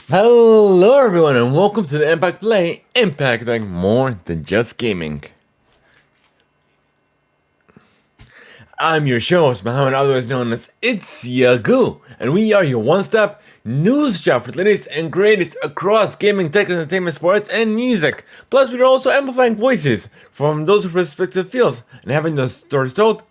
Hello everyone and welcome to the Impact Play, impacting more than just gaming. I'm your show host, Muhammad, otherwise known as It's Yagoo, and we are your one-stop news shop for the latest and greatest across gaming, tech, entertainment, sports, and music. Plus, we are also amplifying voices from those respective fields and having those stories told.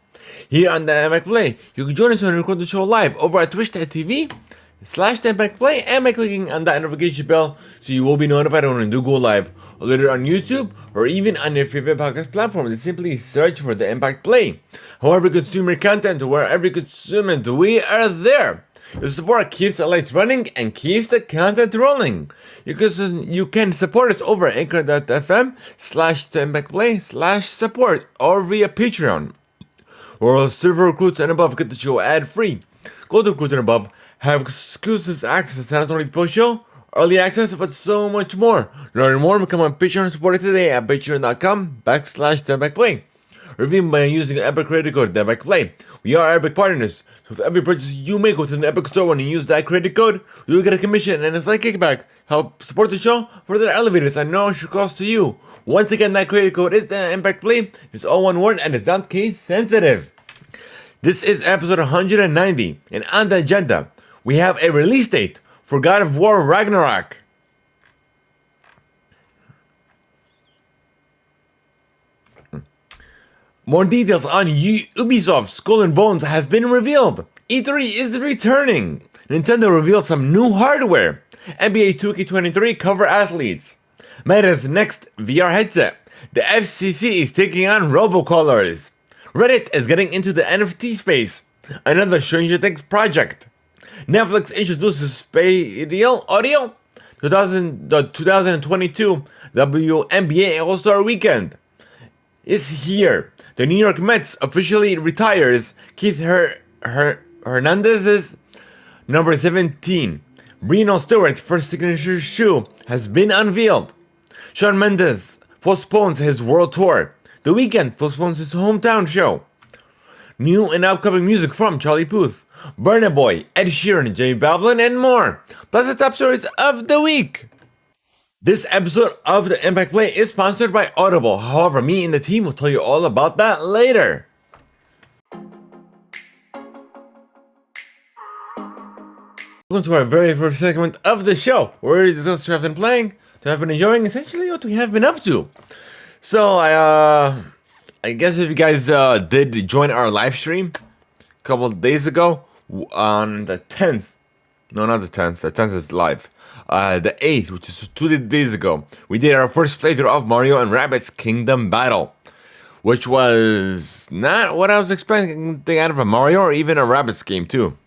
Here on the Impact Play, you can join us when we record the show live over at twitch.tv/TheImpactPlay and by clicking on that notification bell so you will be notified when we do go live, or later on YouTube or even on your favorite podcast platform. Just simply search for The Impact Play. However you consume your content, wherever you consume it, we are there. Your support keeps the lights running and keeps the content rolling. You can support us over at anchor.fm/TheImpactPlay/support or via Patreon. Or Silver Recruits and above get the show ad-free. Gold Recruits and above have exclusive access to not only the post-show, early access, but so much more. Learn more and become a Patreon supporter today at patreon.com/TheImpactPlay. Redeem by using the Epic credit code TheImpactPlay. We are Epic partners, so with every purchase you make within the Epic store when you use that credit code, you will get a commission and a slight kickback. Help support the show, further elevate us, and no extra cost to you. Once again, that credit code is the Impact Play. It's all one word and it's not case sensitive. This is episode 190, and on the agenda, we have a release date for God of War Ragnarok. More details on Ubisoft's Skull and Bones have been revealed. E3 is returning. Nintendo revealed some new hardware. NBA 2K23 cover athletes. Meta's next VR headset. The FCC is taking on robocallers. Reddit is getting into the NFT space. Another Stranger Things project. Netflix introduces spatial audio. The 2022 WNBA All-Star Weekend is here. The New York Mets officially retires Keith Hernandez's number 17. Breno Stewart's first signature shoe has been unveiled. Shawn Mendes postpones his world tour. The Weeknd postpones his hometown show. New and upcoming music from Charlie Puth, Burna Boy, Ed Sheeran, J Balvin, and more. Plus the top stories of the week. This episode of the Impact Play is sponsored by Audible. However, me and the team will tell you all about that later. Welcome to our very first segment of the show, where we discuss what we have been playing, what we have been enjoying, essentially what we have been up to. So, I guess if you guys did join our live stream a couple of days ago, on the 10th, no, not the 10th, the 10th is live, the 8th, which is 2 days ago, we did our first playthrough of Mario and Rabbids Kingdom Battle, which was not what I was expecting out of a Mario or even a Rabbids game too.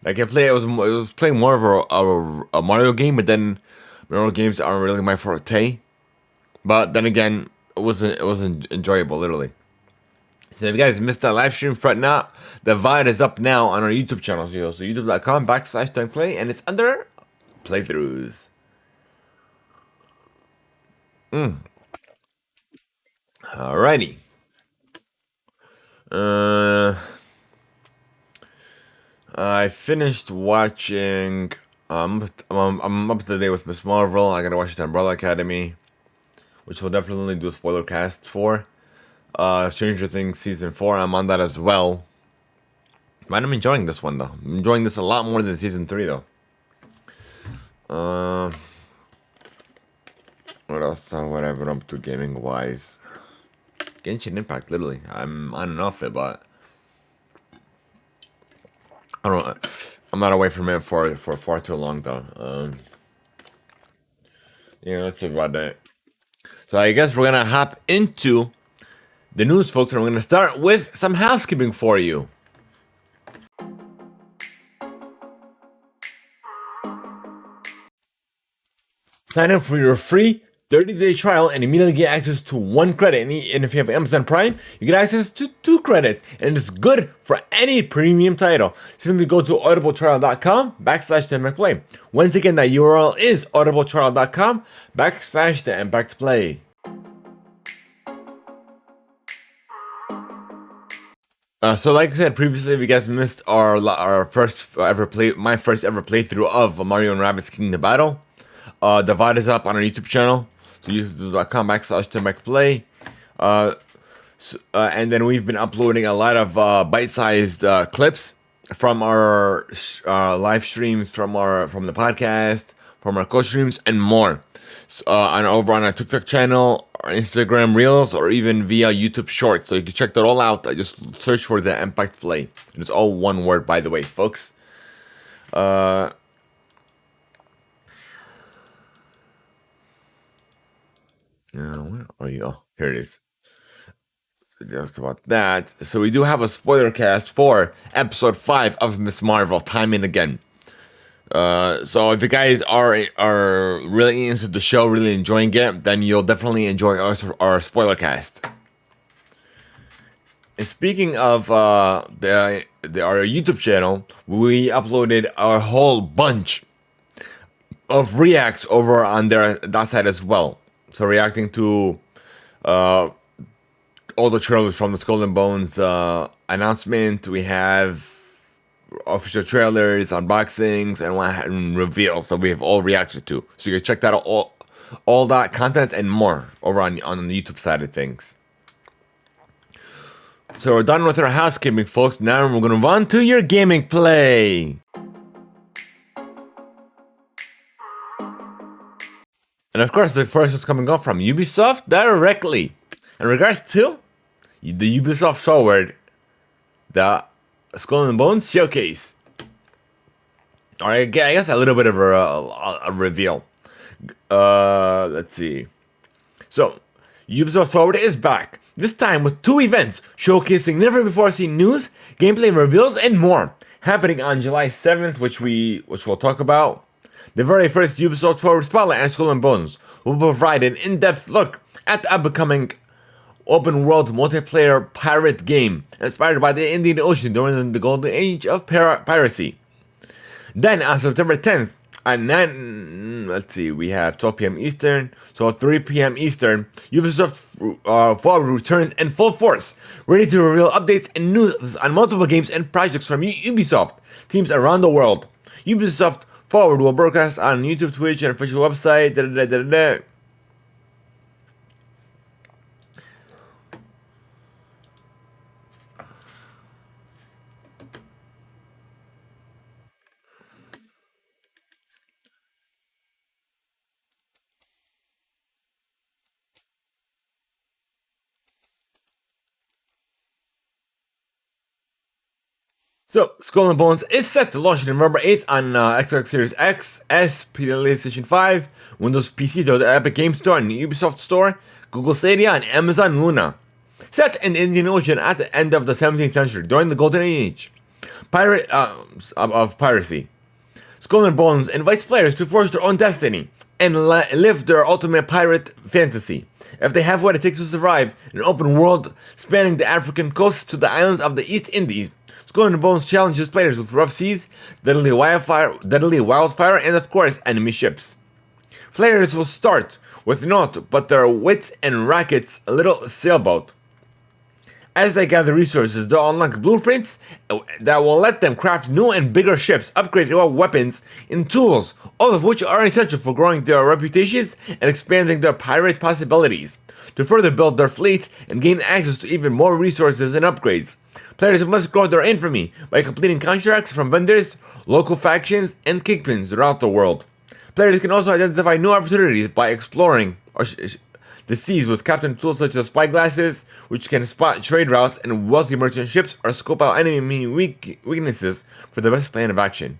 Like it was playing more of a Mario game, but then Mario games aren't really my forte. But then again, it wasn't enjoyable, literally. So if you guys missed that live stream, fret not. The VOD is up now on our YouTube channel. So youtube.com/TheImpactPlay, and it's under playthroughs. Alrighty. I finished watching. I'm up to date with Miss Marvel. I gotta watch the Umbrella Academy, which we'll definitely do a spoiler cast for. Stranger Things Season 4, I'm on that as well. Man, I'm enjoying this one though. I'm enjoying this a lot more than Season 3 though. What else? What I've been up to gaming wise? Genshin Impact, literally. I'm on and off it, but I'm not away from it for far too long though. Yeah, that's about it. So I guess we're gonna hop into the news, folks, and we're gonna start with some housekeeping for you. Sign up for your free 30-day trial and immediately get access to 1 credit. And if you have Amazon Prime, you get access to 2 credits. And it's good for any premium title. Simply go to audibletrial.com/TheImpactPlay. Once again, that URL is audibletrial.com/TheImpactPlay. So like I said previously, if you guys missed our first ever my first ever playthrough of Mario and Rabbids Kingdom Battle, the VOD is up on our YouTube channel. So youtube.com/TheImpactPlay. And then we've been uploading a lot of bite-sized clips from our live streams, from the podcast, from our co-streams, and more. Over on our TikTok channel, our Instagram Reels, or even via YouTube Shorts. So you can check that all out. Just search for the Impact Play. It's all one word, by the way, folks. Where are you? Oh, here it is. Just about that. So we do have a spoiler cast for episode 5 of Miss Marvel, Time and Again. So if you guys are really into the show, really enjoying it, then you'll definitely enjoy our spoiler cast. And speaking of our YouTube channel, we uploaded a whole bunch of reacts over on that side as well. So reacting to all the trailers from the Skull and Bones announcement. We have official trailers, unboxings, and reveals that we have all reacted to. So you can check that out, all that content and more over on the YouTube side of things. So we're done with our housekeeping, folks. Now we're going to move on to your gaming play. And of course, the first is coming up from Ubisoft directly. In regards to the Ubisoft forward, the Skull and Bones showcase. Alright, I guess a little bit of a reveal. Let's see. So, Ubisoft Forward is back. This time with 2 events showcasing never before seen news, gameplay reveals, and more. Happening on July 7th, which we'll talk about. The very first Ubisoft Forward Spotlight and Skull and Bones will provide an in-depth look at the upcoming open-world multiplayer pirate game inspired by the Indian Ocean during the golden age of piracy. Then on September 10th at 9, let's see, we have 12 p.m. Eastern, so 3 p.m. Eastern, Ubisoft Forward returns in full force, ready to reveal updates and news on multiple games and projects from Ubisoft teams around the world. Ubisoft Forward will broadcast on YouTube, Twitch, and official website. So, Skull and Bones is set to launch November 8th on Xbox Series X, S, PlayStation 5, Windows PC to the Epic Games Store and the Ubisoft Store, Google Stadia, and Amazon Luna. Set in the Indian Ocean at the end of the 17th century, during the golden age of piracy. Skull and Bones invites players to forge their own destiny and live their ultimate pirate fantasy. If they have what it takes to survive in an open world spanning the African coast to the islands of the East Indies, Skull and Bones challenges players with rough seas, deadly wildfire, and of course, enemy ships. Players will start with naught but their wits and Racket's little sailboat. As they gather resources, they'll unlock blueprints that will let them craft new and bigger ships, upgrade their weapons, and tools, all of which are essential for growing their reputations and expanding their pirate possibilities. To further build their fleet and gain access to even more resources and upgrades, players must grow their infamy by completing contracts from vendors, local factions, and kingpins throughout the world. Players can also identify new opportunities by exploring the seas with captain tools such as spyglasses, which can spot trade routes and wealthy merchant ships or scope out enemy weaknesses for the best plan of action.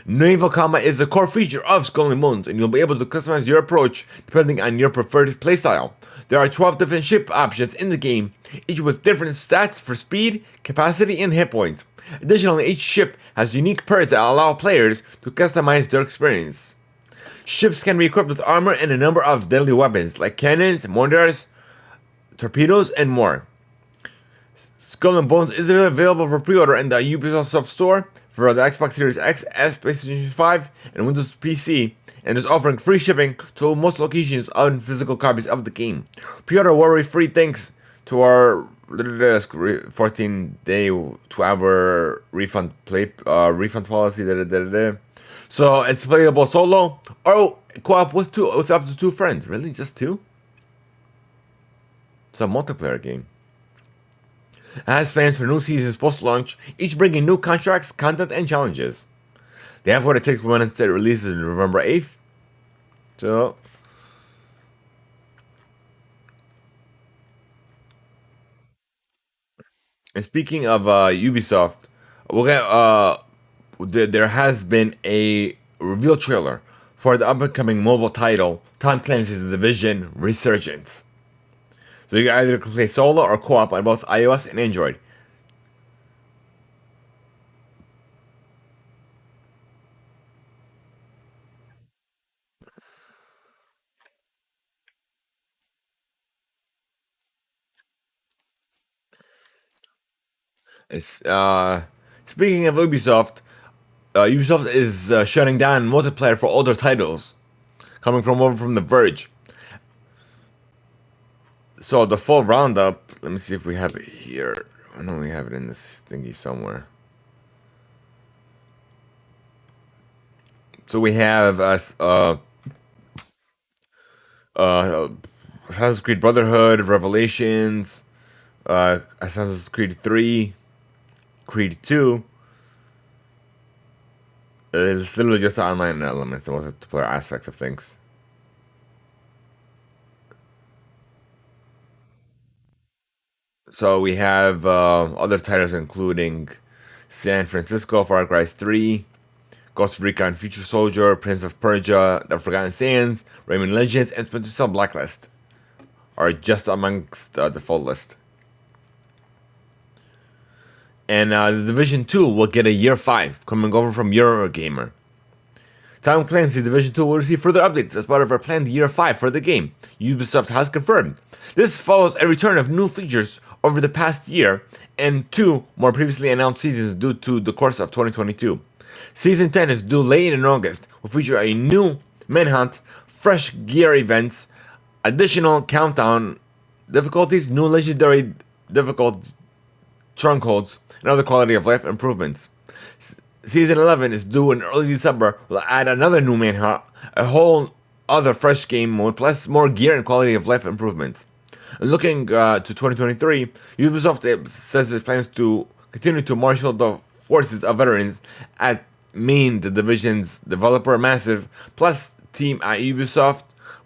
Naval combat is a core feature of Skull and Bones, and you'll be able to customize your approach depending on your preferred playstyle. There are 12 different ship options in the game, each with different stats for speed, capacity, and hit points. Additionally, each ship has unique perks that allow players to customize their experience. Ships can be equipped with armor and a number of deadly weapons like cannons, mortars, torpedoes, and more. Skull and Bones is available for pre-order in the Ubisoft Store for the Xbox Series X, S, PlayStation 5, and Windows PC, and is offering free shipping to most locations on physical copies of the game. Pre-order worry-free thanks to our 14-day to our refund policy. So it's playable solo or co-op with up to 2 friends. Really, just 2? It's a multiplayer game. It has plans for new seasons post-launch, each bringing new contracts, content, and challenges. They have what it takes when it releases November 8th. So, and speaking of Ubisoft, we'll get, there has been a reveal trailer for the upcoming mobile title, Tom Clancy's The Division Resurgence. So you can either play solo or co-op on both iOS and Android. It's, speaking of Ubisoft, Ubisoft is shutting down multiplayer for older titles, coming from over from The Verge. So the full roundup, let me see if we have it here. I know we have it in this thingy somewhere. So we have Assassin's Creed Brotherhood, Revelations, Assassin's Creed 3, Creed 2. It's literally just the online elements, the multiplayer aspects of things. So we have other titles including San Francisco, Far Cry 3, Ghost Recon Future Soldier, Prince of Persia, The Forgotten Sands, Rayman Legends, and Splinter Cell Blacklist are just amongst the full list. And The Division 2 will get a year 5 coming over from Eurogamer. Tom Clancy's Division 2 will receive further updates as part of our planned year 5 for the game, Ubisoft has confirmed. This follows a return of new features over the past year and 2 more previously announced seasons due to the course of 2022. Season 10 is due late in August, will feature a new manhunt, fresh gear events, additional countdown difficulties, new legendary difficult strongholds, and other quality of life improvements. Season 11 is due in early December, will add another new manhunt, a whole other fresh game mode, plus more gear and quality of life improvements. And looking to 2023, Ubisoft says it plans to continue to marshal the forces of veterans at main the division's developer Massive, plus team at Ubisoft,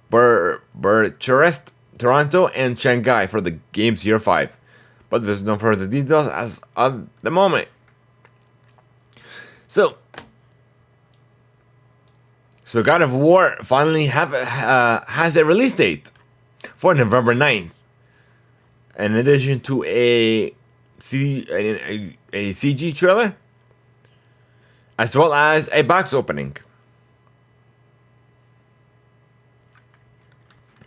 Bucharest, Toronto, and Shanghai for the game's year 5. But there's no further details as of the moment. So God of War finally has a release date for November 9th. In addition to a CG trailer, as well as a box opening,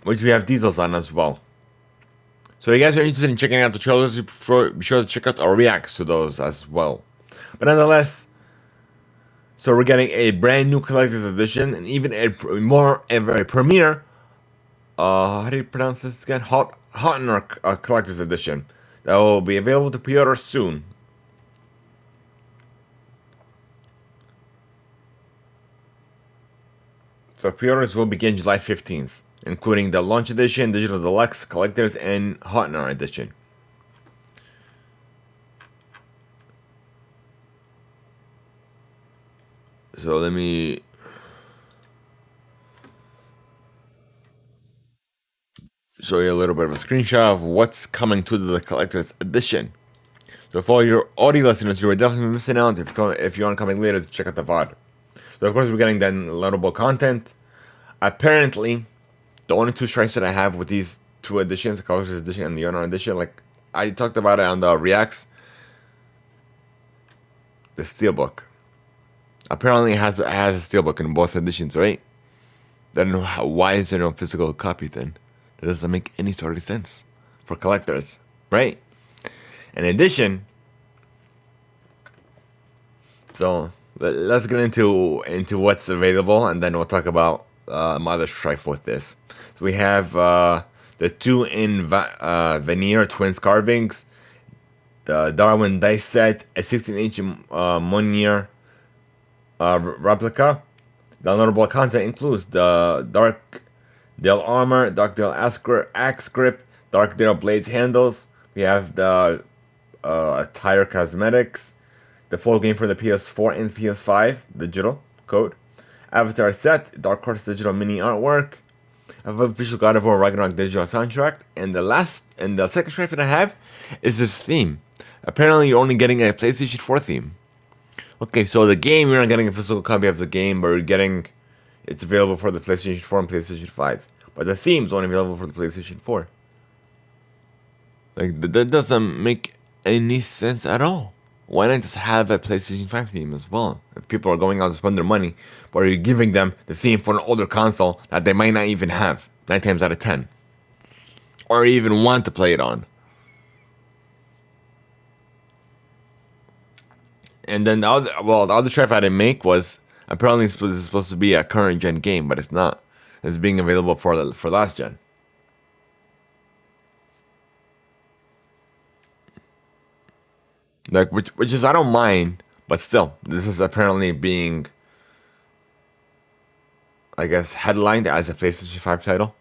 which we have details on as well. So if you guys are interested in checking out the trailers, be sure to check out our reacts to those as well. But nonetheless, so we're getting a brand new collector's edition and even a premiere, how do you pronounce this again? Ragnarok collector's edition that will be available to pre-order soon. So pre-orders will begin July 15th, including the Launch Edition, Digital Deluxe, Collectors, and Hotnar Edition. So let me show you a little bit of a screenshot of what's coming to the Collector's Edition. So for all your audio listeners, you are definitely missing out if you aren't coming later to check out the VOD. So of course we're getting downloadable content. Apparently, the only 2 strikes that I have with these 2 editions, the Collector's Edition and the Honor Edition, like I talked about it on the Reacts, the Steelbook. Apparently it has a Steelbook in both editions, right? I don't know why is there no physical copy then? That doesn't make any sort of sense for collectors, right? In addition, so let's get into what's available, and then we'll talk about my other strife with this. So we have the 2 in veneer twins carvings, the Darwin dice set, a 16-inch Monier replica, Downloadable content includes the Dark Dale Armor, Dark Dale Axe Grip, Dark Dale Blades Handles. We have the Attire Cosmetics, the full game for the PS4 and PS5 digital code, Avatar Set, Dark Horse digital mini artwork, official God of War Ragnarok digital soundtrack, and the second stripe that I have is this theme. Apparently, you're only getting a PlayStation 4 theme. Okay, so the game, you're not getting a physical copy of the game, but it's available for the PlayStation 4 and PlayStation 5. But the theme's only available for the PlayStation 4. Like, that doesn't make any sense at all. Why not just have a PlayStation 5 theme as well? If people are going out to spend their money, but are you giving them the theme for an older console that they might not even have 9 times out of 10? Or even want to play it on? And then the other try I didn't make was apparently it's supposed to be a current gen game, but it's not. It's being available for last gen. Like which is I don't mind, but still, this is apparently being, I guess, headlined as a PlayStation 5 title,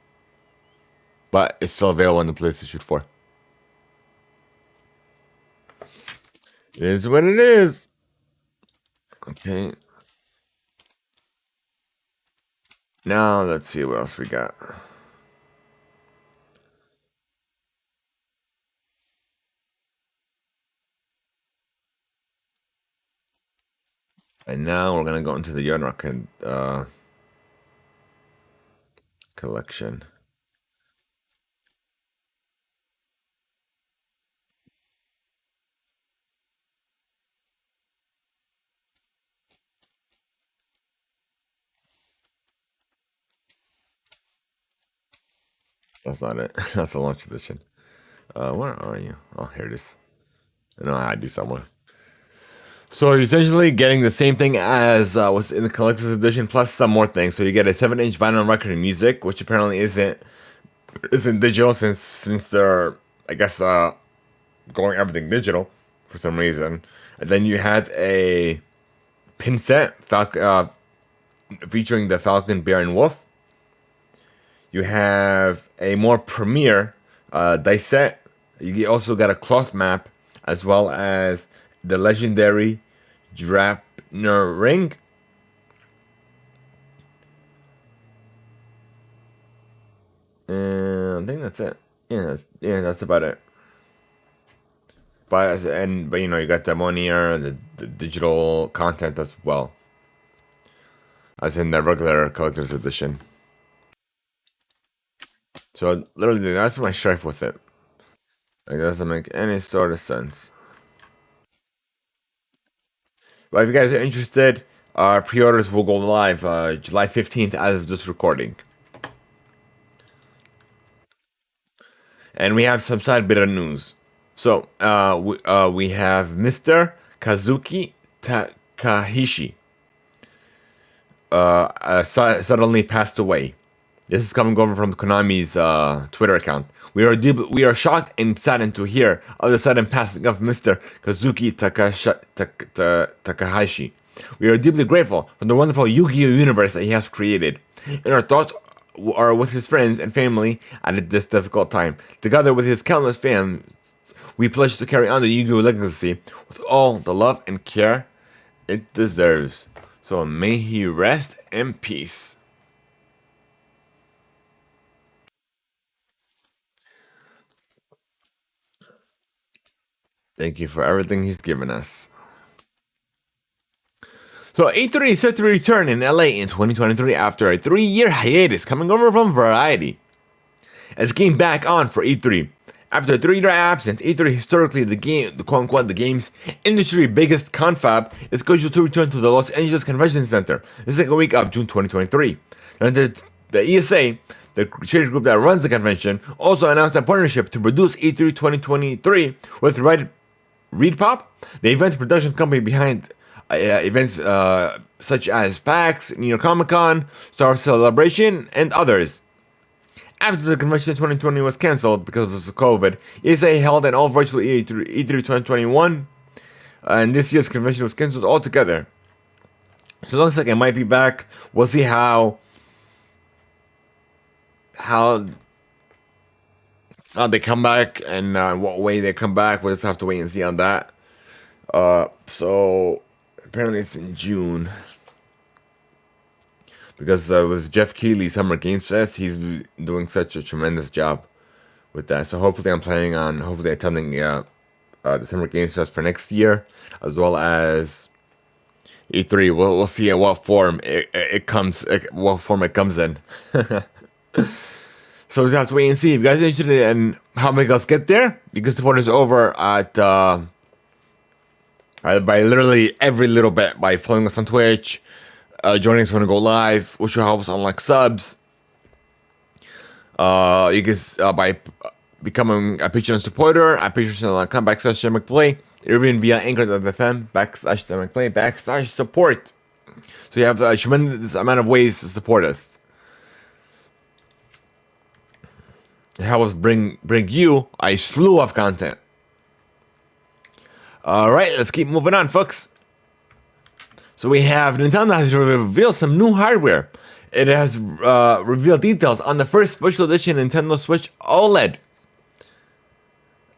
but it's still available on the PlayStation 4. It is what it is. Okay. Now let's see what else we got. And now we're gonna go into the Ragnarok collection. That's not it. That's the launch edition. Where are you? Oh, here it is. I know I do somewhere. So you're essentially getting the same thing as what's in the collector's edition, plus some more things. So you get a 7-inch vinyl record and music, which apparently isn't digital since they're, I guess, going everything digital for some reason. And then you have a pin set featuring the Falcon, Bear, and Wolf. You have a more premier dice set. You also got a cloth map, as well as the legendary Drapner ring. And I think that's it. That's about it. But you know, you got the Monier, the digital content as well, as in the regular collector's edition. So literally, that's my strife with it. It doesn't make any sort of sense. But if you guys are interested, our pre-orders will go live July 15th as of this recording. And we have some side bit of news. So we have Mr. Kazuki Takahashi suddenly passed away. This is coming over from Konami's Twitter account. We are shocked and saddened to hear of the sudden passing of Mr. Kazuki Takahashi. We are deeply grateful for the wonderful Yu-Gi-Oh universe that he has created. And our thoughts are with his friends and family at this difficult time. Together with his countless fans, we pledge to carry on the Yu-Gi-Oh legacy with all the love and care it deserves. So may he rest in peace. Thank you for everything he's given us. So E3 is set to return in LA in 2023 after a 3-year hiatus coming over from Variety. It's getting back on for E3. After a 3-year absence, E3 historically the game's industry biggest confab is scheduled to return to the Los Angeles Convention Center the second week of June 2023. And the ESA, the trade group that runs the convention, also announced a partnership to produce E3 2023 with ReedPop, the event production company behind events such as PAX, New York Comic Con, Star Wars Celebration, and others. After the convention in 2020 was cancelled because of COVID, ESA held an all-virtual E3 2021, and this year's convention was cancelled altogether. So it looks like it might be back. We'll see how they come back and what way they come back. We'll just have to wait and see on that. So apparently it's in June because with Jeff Keighley's Summer Games Fest, he's doing such a tremendous job with that. So hopefully I'm planning on hopefully attending the Summer Games Fest for next year, as well as E3. We'll see at what form it comes, what form it comes in. So we just have to wait and see. If you guys are interested in how many us get there, you can support us over at by literally every little bit, by following us on Twitch, joining us when we go live, which will help us unlock subs. You can by becoming a Patreon supporter at patreon.com/TheImpactPlay, or even via anchor.fm/TheImpactPlay/support. So you have a tremendous amount of ways to support us. Help us bring you a slew of content. Alright, let's keep moving on, folks. So we have Nintendo has revealed some new hardware. It has revealed details on the first special edition Nintendo Switch OLED,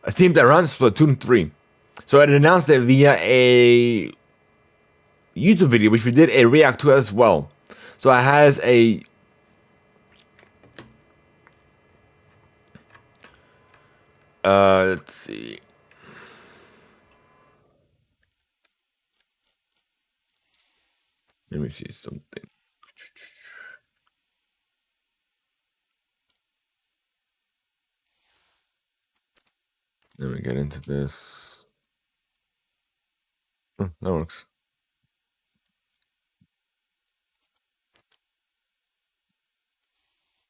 themed around Splatoon 3. So it announced it via a YouTube video, which we did a react to as well. So it has a let's see. Let me see something. Let me get into this. That works.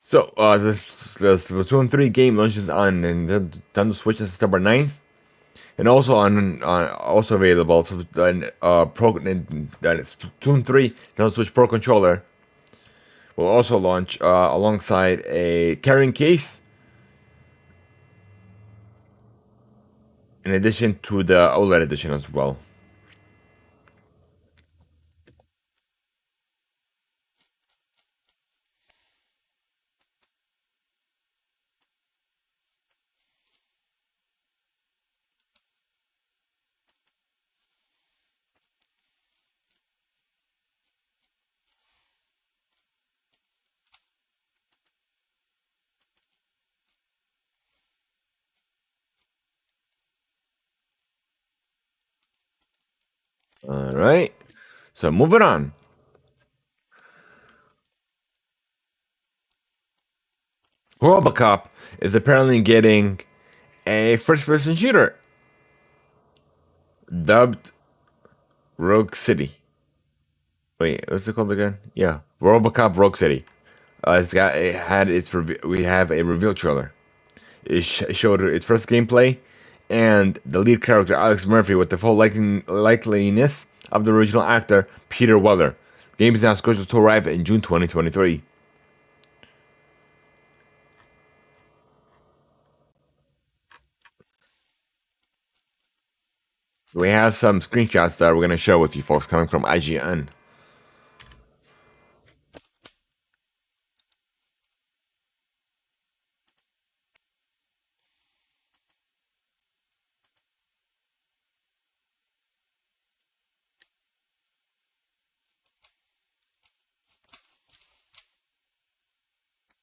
So, the Splatoon 3 game launches on Nintendo Switch on September 9th, and also also available to Splatoon 3 Nintendo Switch Pro controller will also launch alongside a carrying case, in addition to the OLED edition as well. All right. So moving on. Robocop is apparently getting a first-person shooter dubbed Rogue City. Wait, what's it called again? Yeah, Robocop Rogue City. We have a reveal trailer. It showed its first gameplay, and the lead character Alex Murphy with the full likeliness of the original actor Peter Weller. The game is now scheduled to arrive in June 2023. We have some screenshots that we're going to share with you folks coming from IGN.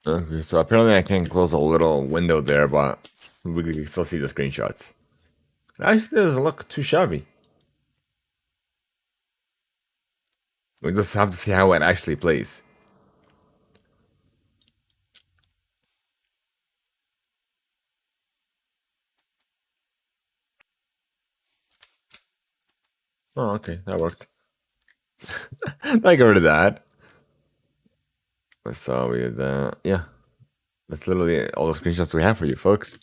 Okay, so apparently I can close a little window there, but we can still see the screenshots. Actually, it doesn't look too shabby. We just have to see how it actually plays. Oh, okay, that worked. I got rid of that. So we did that. Yeah, that's literally all the screenshots we have for you, folks.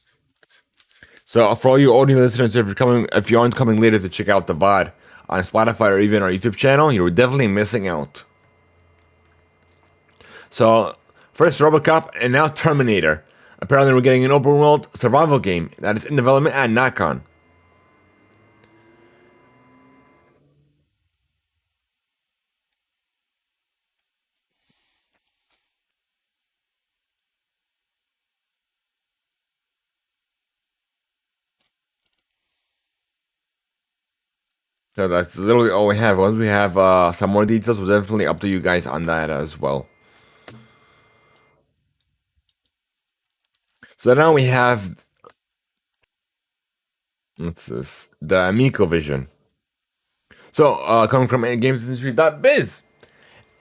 So for all you audio listeners, if you aren't coming later to check out the VOD on Spotify or even our YouTube channel, you're definitely missing out. So first RoboCop and now Terminator. Apparently we're getting an open world survival game that is in development at Nacon. So that's literally all we have. Once we have some more details, we'll definitely update you guys on that as well. So now we have what's this? The Amico Vision. So coming from GamesIndustry.biz,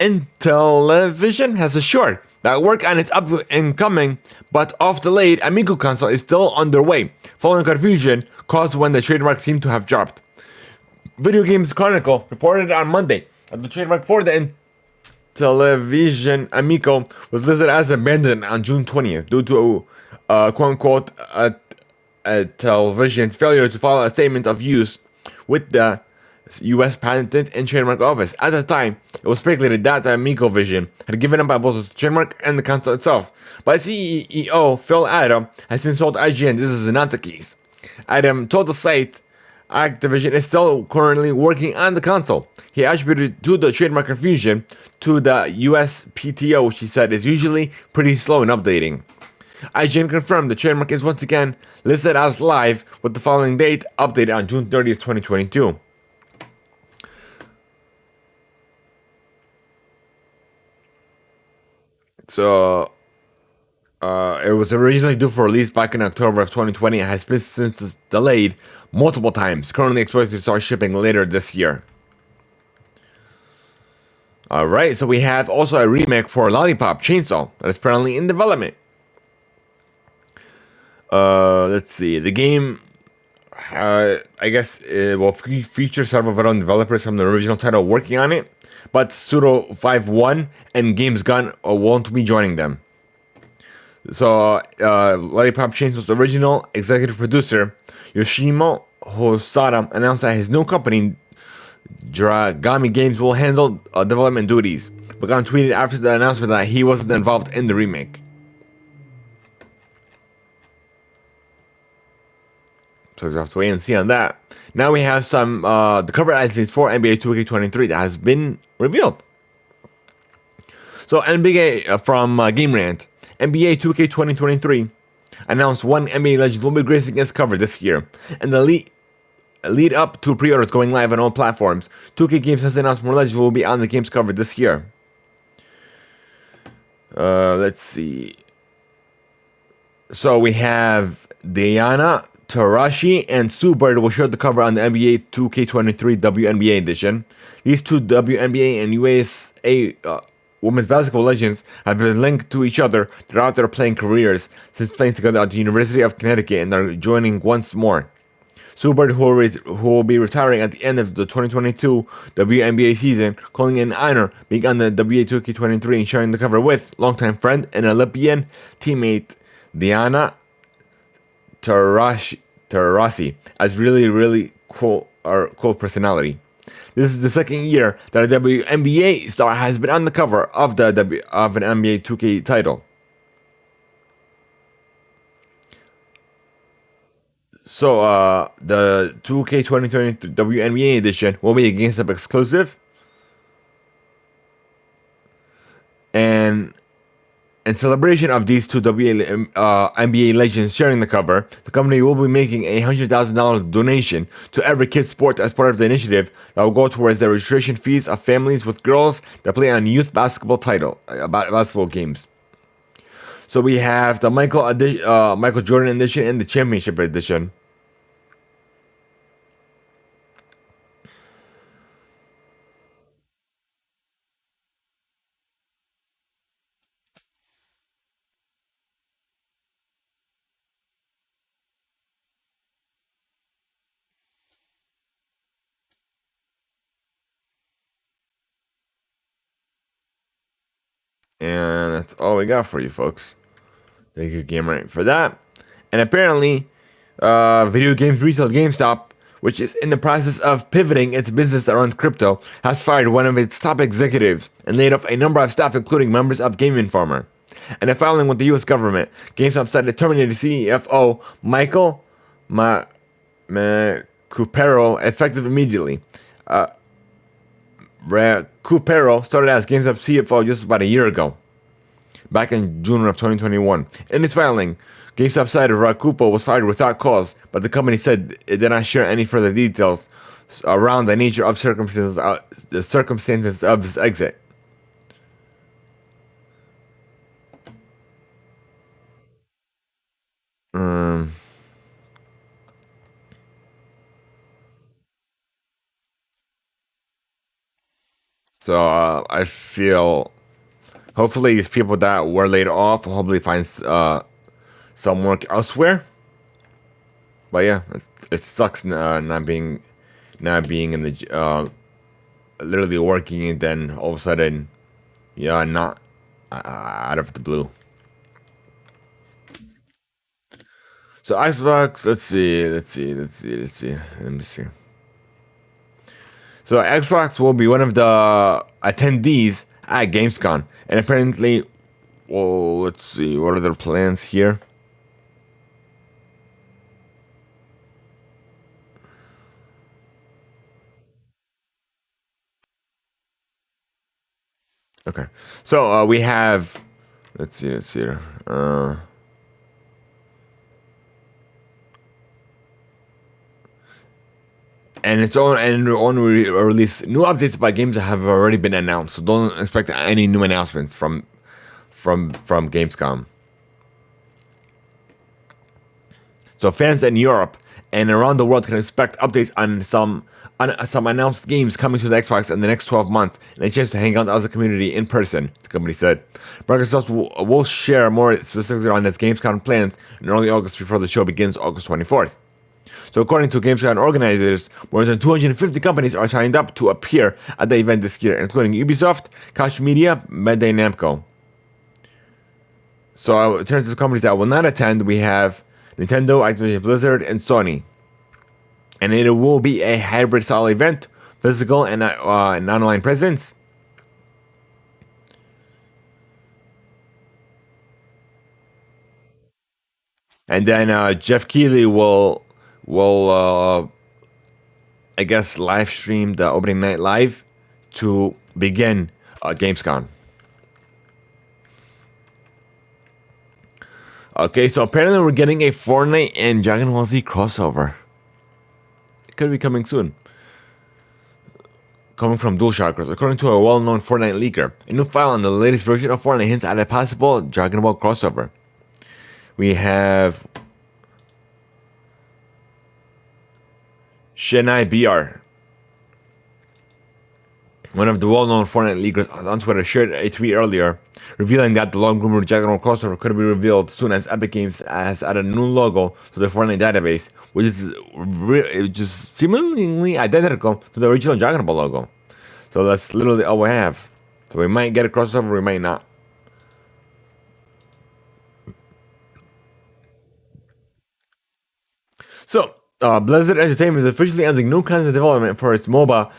Intellivision has assured that work on its up and coming but oft delayed Amico console is still underway, following confusion caused when the trademark seemed to have dropped. Video Games Chronicle reported on Monday that the trademark for the Intellivision Amico was listed as abandoned on June 20th due to quote-unquote a television's failure to file a statement of use with the U.S. Patent and Trademark Office. At the time, it was speculated that the Amico Vision had given up on both the trademark and the console itself. But CEO Phil Adam has since told IGN this is not the case. Adam told the site Activision is still currently working on the console. He attributed to the trademark confusion to the USPTO, which he said is usually pretty slow in updating. IGN confirmed the trademark is once again listed as live with the following date updated on June 30th, 2022. So, it was originally due for release back in October of 2020 and has been since delayed multiple times, currently expected to start shipping later this year. Alright, so we have also a remake for Lollipop Chainsaw that is currently in development. Let's see, the game, I guess it will feature several veteran developers from the original title working on it, but Pseudo 5-1 and Games Gun won't be joining them. So, Lollipop Chainsaw's original executive producer, Yoshimo Hosada, announced that his new company, Dragami Games, will handle development duties, but got tweeted after the announcement that he wasn't involved in the remake. So we have to wait and see on that. Now we have some the cover art for NBA 2K23 that has been revealed. So NBA from Game Rant, NBA 2K 2023 announced one NBA legend will be gracing its cover this year, and the lead up to pre-orders going live on all platforms. 2K Games has announced more legends will be on the game's cover this year. Let's see. So we have Diana Taurasi and Sue Bird will share the cover on the NBA 2K23 WNBA edition. These two WNBA and USA women's basketball legends have been linked to each other throughout their playing careers since playing together at the University of Connecticut and are joining once more. Sue Bird, who will be retiring at the end of the 2022 WNBA season, calling in honor being on the WNBA 2K23 and sharing the cover with longtime friend and Olympian teammate Diana Taurasi as really cool personality. This is the second year that a WNBA star has been on the cover of an NBA 2K title. So the 2K 2023 WNBA edition will be a GameStop exclusive, and in celebration of these two NBA legends sharing the cover, the company will be making a $100,000 donation to every kid's sport as part of the initiative that will go towards the registration fees of families with girls that play on youth basketball games. So we have the Michael Jordan edition and the championship edition. And that's all we got for you folks. Thank you, Gamer, for that. And apparently, video games retail GameStop, which is in the process of pivoting its business around crypto, has fired one of its top executives and laid off a number of staff, including members of Game Informer. And a filing with the U.S. government, GameStop said it terminated CFO Michael Cupero effective immediately. Cupero started as GameStop CFO just about a year ago, back in June of 2021. In its filing, GameStop said Rakupo was fired without cause, but the company said it did not share any further details. around the nature of the circumstances of his exit. Um, so I feel hopefully these people that were laid off will hopefully find some work elsewhere. But yeah, it sucks not being in the literally working and then all of a sudden, yeah, not out of the blue. So Xbox, let's see. Let me see. So Xbox will be one of the attendees at Gamescom, and apparently, well, let's see, what are their plans here? Okay, so we have, let's see here. And its own release new updates by games that have already been announced. So don't expect any new announcements from Gamescom. So fans in Europe and around the world can expect updates on some announced games coming to the Xbox in the next 12 months and a chance to hang out as a community in person, the company said. Microsoft will share more specifically on its Gamescom plans in early August before the show begins August 24th. So according to Gamescom organizers, more than 250 companies are signed up to appear at the event this year, including Ubisoft, Koch Media, Bandai Namco. So in terms of companies that will not attend, we have Nintendo, Activision Blizzard, and Sony. And it will be a hybrid style event, physical and an online presence. And then Jeff Keighley will I guess live stream the opening night live to begin Gamescom. Okay, so apparently we're getting a Fortnite and Dragon Ball Z crossover. It could be coming soon. Coming from DualShockers, according to a well-known Fortnite leaker, a new file on the latest version of Fortnite hints at a possible Dragon Ball crossover. We have Shenai BR, one of the well-known Fortnite leakers on Twitter, shared a tweet earlier revealing that the long-rumored Dragon Ball crossover could be revealed soon as Epic Games has added a new logo to the Fortnite database, which is just seemingly identical to the original Dragon Ball logo. So that's literally all we have. So we might get a crossover, we might not. So, Blizzard Entertainment is officially ending new content development for its MOBA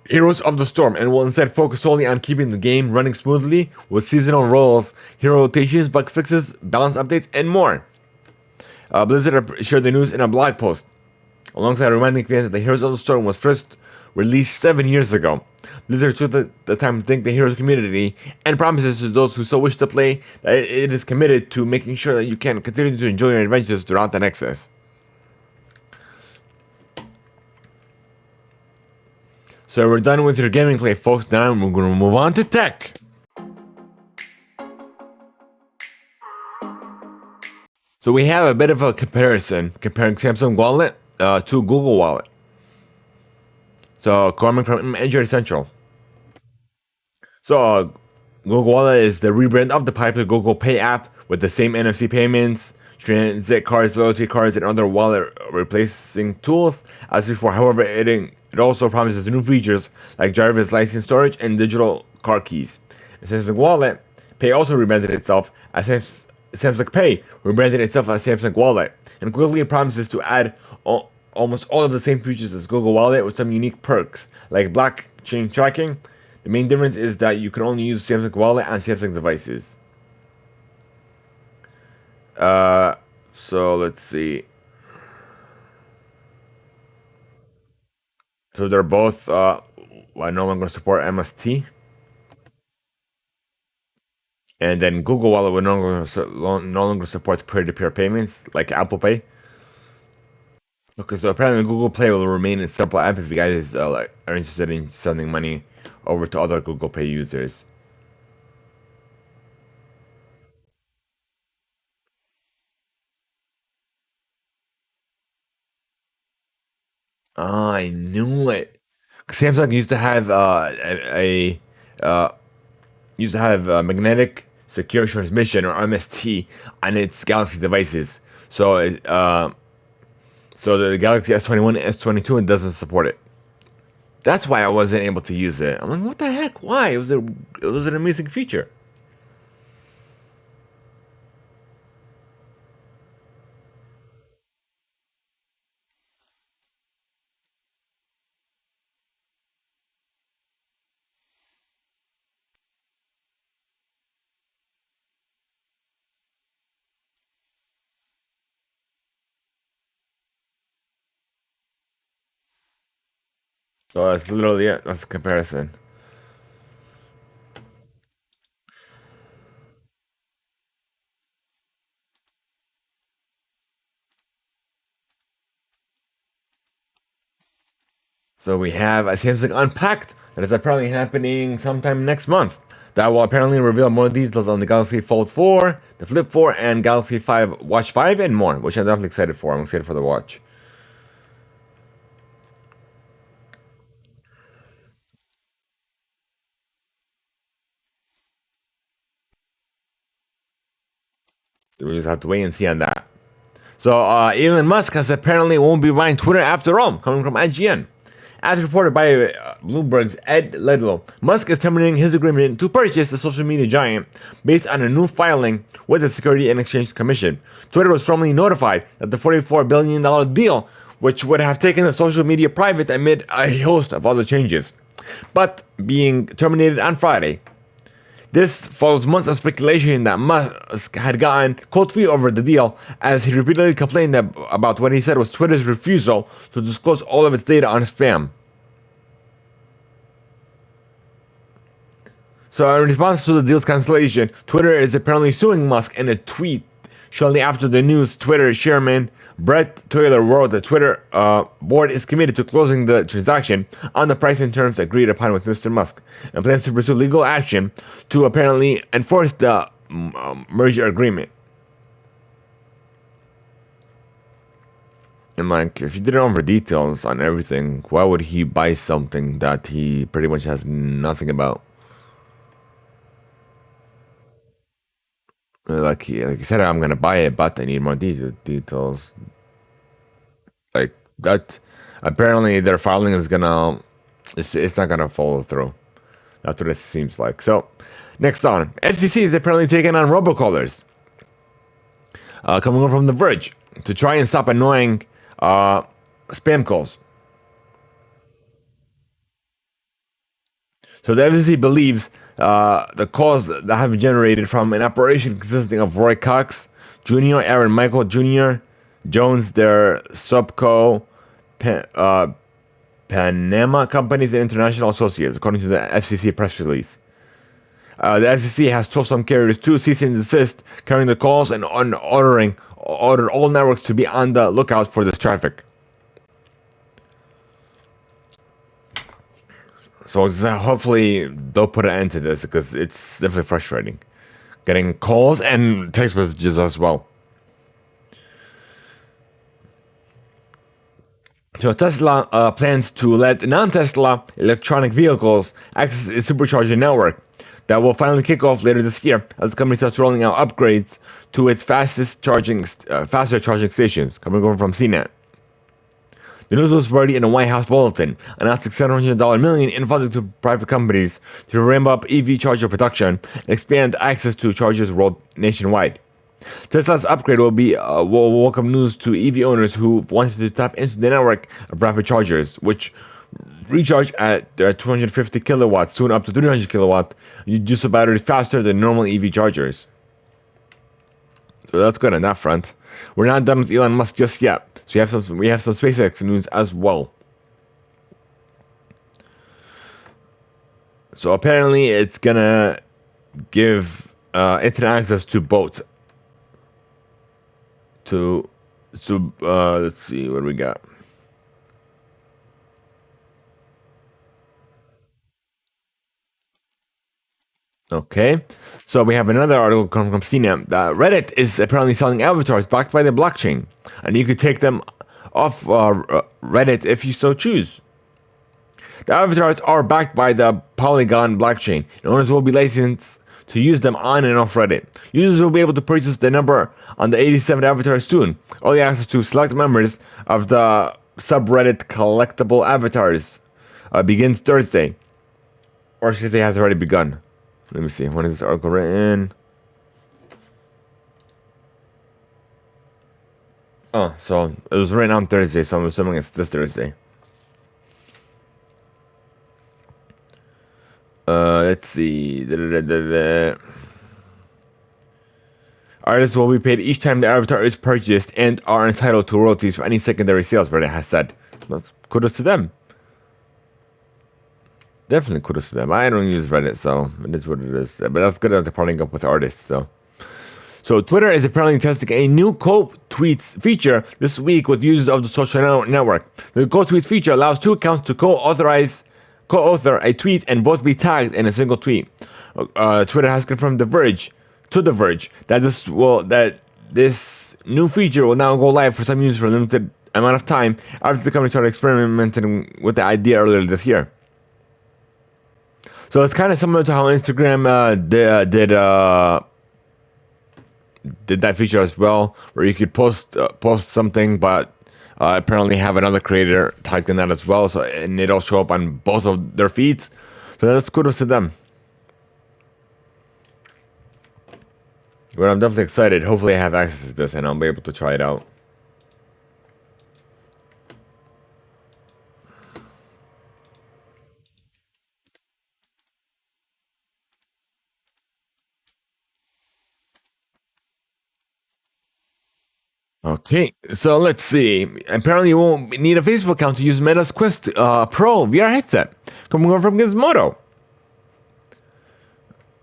Heroes of the Storm and will instead focus solely on keeping the game running smoothly with seasonal roles, hero rotations, bug fixes, balance updates, and more. Blizzard shared the news in a blog post, alongside reminding fans that the Heroes of the Storm was first released 7 years ago. Blizzard took the time to thank the Heroes community and promises to those who so wish to play that it is committed to making sure that you can continue to enjoy your adventures throughout the Nexus. So we're done with your gaming play, folks. Now we're going to move on to tech. So we have a bit of a comparison comparing Samsung Wallet to Google Wallet. So coming from Android Central. So Google Wallet is the rebrand of the popular Google Pay app with the same NFC payments, transit cards, loyalty cards, and other wallet replacing tools as before. However, it also promises new features like driver's license storage and digital car keys. Samsung Wallet Pay also rebranded itself as Samsung Pay rebranded itself as Samsung Wallet and quickly promises to add almost all of the same features as Google Wallet with some unique perks like blockchain tracking. The main difference is that you can only use Samsung Wallet on Samsung devices. So let's see. So they're both no longer support MST, and then Google Wallet will no longer supports peer-to-peer payments like Apple Pay. Okay, so apparently Google Play will remain a simple app if you guys are interested in sending money over to other Google Pay users. Oh, I knew it. Samsung used to have magnetic secure transmission, or MST, on its Galaxy devices. So the Galaxy S21 and S22 it doesn't support it. That's why I wasn't able to use it. I'm like, what the heck? Why? It was an amazing feature. So that's literally it. That's a comparison. So we have a Samsung Unpacked that is apparently happening sometime next month. That will apparently reveal more details on the Galaxy Fold 4, the Flip 4, and Galaxy 5 Watch 5 and more, which I'm definitely excited for. I'm excited for the watch. We just have to wait and see on that. So Elon Musk has apparently won't be buying Twitter after all, coming from IGN. As reported by Bloomberg's Ed Ledlow, Musk is terminating his agreement to purchase the social media giant based on a new filing with the Security and Exchange Commission. Twitter was formally notified that the $44 billion deal, which would have taken the social media private amid a host of other changes, but being terminated on Friday. This follows months of speculation that Musk had gotten cold feet over the deal, as he repeatedly complained about what he said was Twitter's refusal to disclose all of its data on spam. So, in response to the deal's cancellation, Twitter is apparently suing Musk in a tweet shortly after the news. Twitter chairman Brett Taylor wrote the Twitter board is committed to closing the transaction on the price and terms agreed upon with Mr. Musk and plans to pursue legal action to apparently enforce the merger agreement. And like, if you didn't know for details on everything, why would he buy something that he pretty much has nothing about? Like he said, I'm gonna buy it, but I need more details. Like that, apparently their filing is gonna, it's not gonna follow through. That's what it seems like. So, next on, FCC is apparently taking on robocallers, coming from The Verge, to try and stop annoying spam calls. So the FCC believes the calls that have been generated from an operation consisting of Roy Cox Jr., Aaron Michael Jr., Jones, their subco, Panama companies and international associates, according to the FCC press release. The FCC has told some carriers to cease and desist carrying the calls and ordered all networks to be on the lookout for this traffic. So hopefully they'll put an end to this because it's definitely frustrating. Getting calls and text messages as well. So Tesla plans to let non-Tesla electronic vehicles access its supercharger network that will finally kick off later this year as the company starts rolling out upgrades to its faster charging stations, coming from CNET. The news was already in a White House bulletin announcing $700 million in funding to private companies to ramp up EV charger production and expand access to chargers nationwide. Tesla's upgrade will welcome news to EV owners who wanted to tap into the network of rapid chargers, which recharge at 250 kilowatts to up to 300 kilowatt. You just a battery faster than normal EV chargers. So that's good on that front. We're not done with Elon Musk just yet. So we have some SpaceX news as well. So apparently it's gonna give internet access to boats to So let's see what we got. Okay, so we have another article coming from CNET. Reddit is apparently selling avatars backed by the blockchain, and you could take them off Reddit if you so choose. The avatars are backed by the Polygon blockchain, and owners will be licensed to use them on and off Reddit. Users will be able to purchase the number on the 87 avatars soon. Early access to select members of the subreddit collectible avatars begins Thursday. Or should I say has already begun. Let me see. When is this article written? Oh, so it was written on Thursday, so I'm assuming it's this Thursday. Let's see. Artists will be paid each time the avatar is purchased and are entitled to royalties for any secondary sales, Reddit has said. That's kudos to them. Definitely kudos to them. I don't use Reddit, so it is what it is. But that's good that they're partnering up with artists, though. So Twitter is apparently testing a new co-tweets feature this week with users of the social network. The co-tweets feature allows two accounts to co-author a tweet and both be tagged in a single tweet. Twitter has confirmed The Verge that this new feature will now go live for some users for a limited amount of time after the company started experimenting with the idea earlier this year. So it's kind of similar to how Instagram did that feature as well, where you could post something, but apparently have another creator tagged in that as well, so and it'll show up on both of their feeds. So that's kudos to them. But I'm definitely excited. Hopefully I have access to this and I'll be able to try it out. Okay, so let's see. Apparently you won't need a Facebook account to use Meta's Quest Pro VR headset. Coming over from Gizmodo.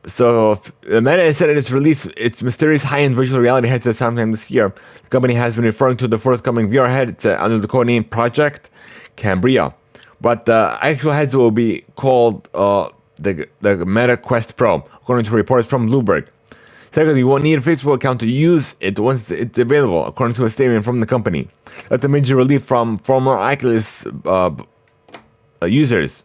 So Meta has said it has released its mysterious high-end virtual reality headset sometime this year. The company has been referring to the forthcoming VR headset under the codename Project Cambria, but the actual headset will be called the Meta Quest Pro, according to reports from Bloomberg. Secondly, you won't need a Facebook account to use it once it's available, according to a statement from the company. That's a major relief from former Oculus users.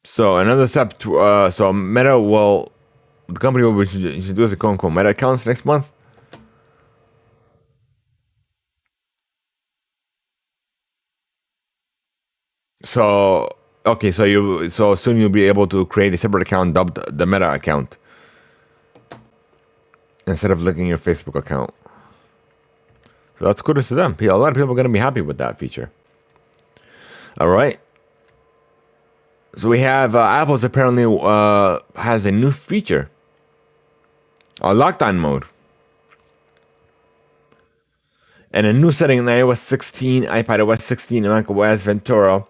So another step to so Meta will the company will introduce a quote unquote Meta accounts next month. So okay, so soon you'll be able to create a separate account dubbed the Meta account instead of linking your Facebook account. So that's kudos to them. A lot of people are gonna be happy with that feature. All right. So we have Apple's apparently has a new feature, lockdown mode, and a new setting in iOS 16, iPadOS 16, and macOS Ventura.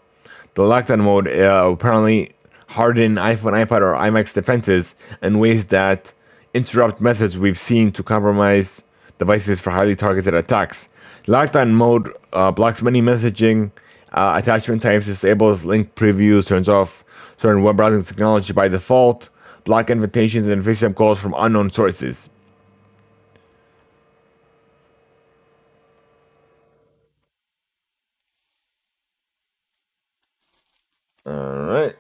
The lockdown mode apparently harden iPhone, iPad, or iMac's defenses in ways that interrupt methods we've seen to compromise devices for highly targeted attacks. Lockdown mode blocks many messaging attachment types, disables link previews, turns off certain web browsing technology by default, block invitations and FaceTime calls from unknown sources. Alright.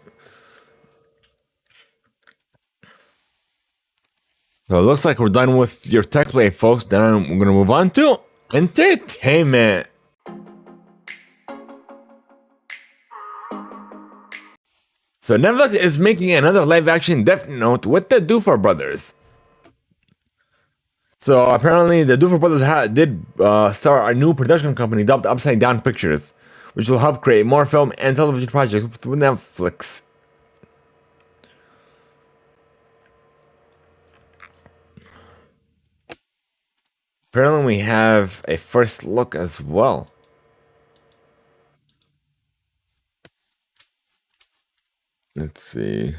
So it looks like we're done with your tech play, folks. Now we're gonna move on to entertainment. So Netflix is making another live-action Death Note with the Duffer Brothers. So apparently, the Duffer Brothers did start a new production company dubbed Upside Down Pictures, which will help create more film and television projects with Netflix. Apparently, we have a first look as well. Let's see.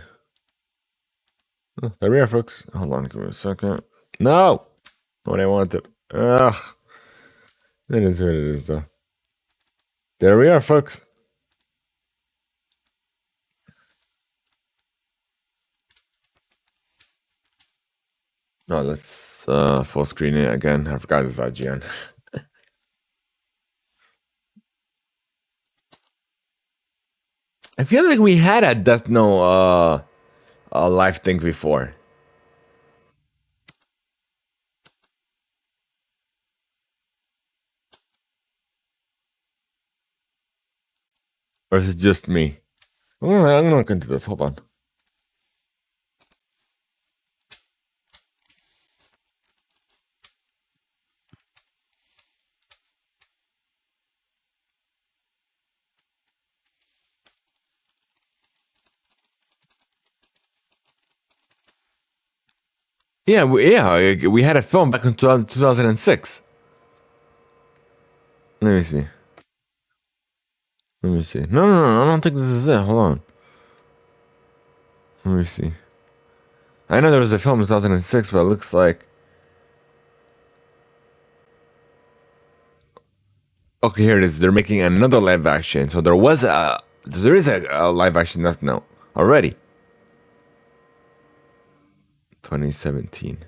Oh, there we are, folks. Hold on, give me a second. No! What I wanted. Ugh. It is what it is, though. There we are, folks. No, let's full screen it again. I forgot this IGN. I feel like we had a Death Note live thing before. Or is it just me? I'm gonna look into this. Hold on. Yeah, we had a film back in 2006. Let me see. Let me see. No, I don't think this is it. Hold on. Let me see. I know there was a film in 2006, but it looks like... Okay, here it is. They're making another live action. So there is a live action Death Note already. 2017.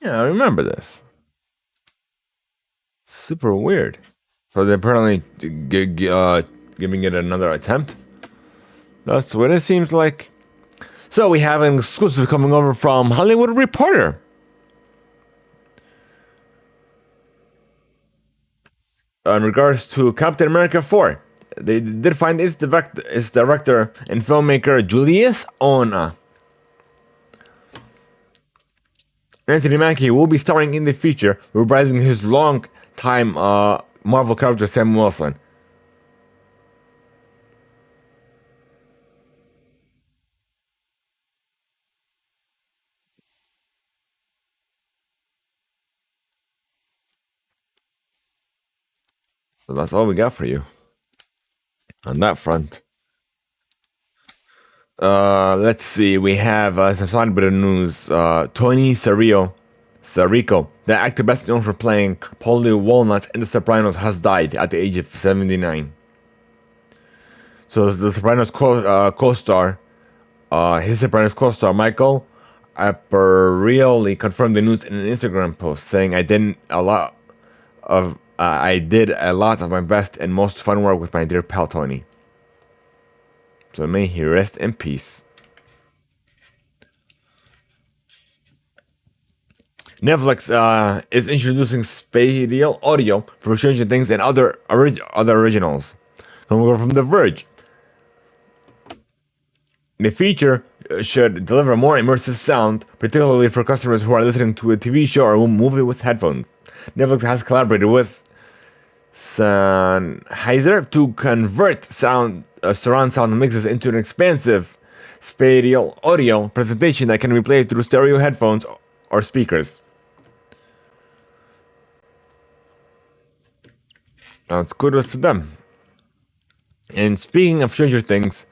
Yeah, I remember this. Super weird. So they're apparently giving it another attempt. That's what it seems like. So we have an exclusive coming over from Hollywood Reporter. In regards to Captain America 4, they did find its director and filmmaker Julius Ona. Anthony Mackie will be starring in the feature, reprising his long-time Marvel character Sam Wilson. So that's all we got for you on that front. Let's see. We have some side bit of news. Tony Sarico, the actor best known for playing Paulie Walnuts in The Sopranos, has died at the age of 79. So The Sopranos co-star, his Sopranos co-star Michael Aparioli confirmed the news in an Instagram post, saying, I did a lot of my best and most fun work with my dear pal Tony. So may he rest in peace. Netflix is introducing spatial audio for Stranger Things and other originals. Coming over from The Verge. The feature should deliver more immersive sound, particularly for customers who are listening to a TV show or a movie with headphones. Netflix has collaborated with Sennheiser to convert surround sound mixes into an expansive spatial audio presentation that can be played through stereo headphones or speakers. It's kudos to them. And speaking of Stranger Things,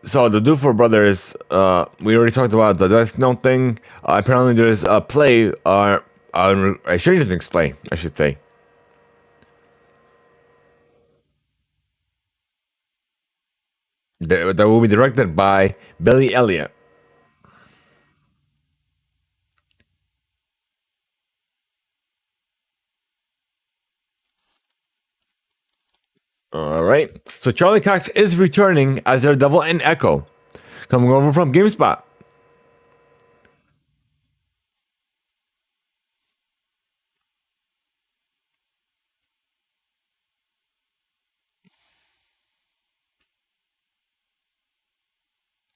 so the Dufour brothers, we already talked about the Death Note thing. Apparently there's a play, a Stranger Things play, I should say. That will be directed by Billy Elliot. Alright, so Charlie Cox is returning as Daredevil and Echo. Coming over from GameSpot.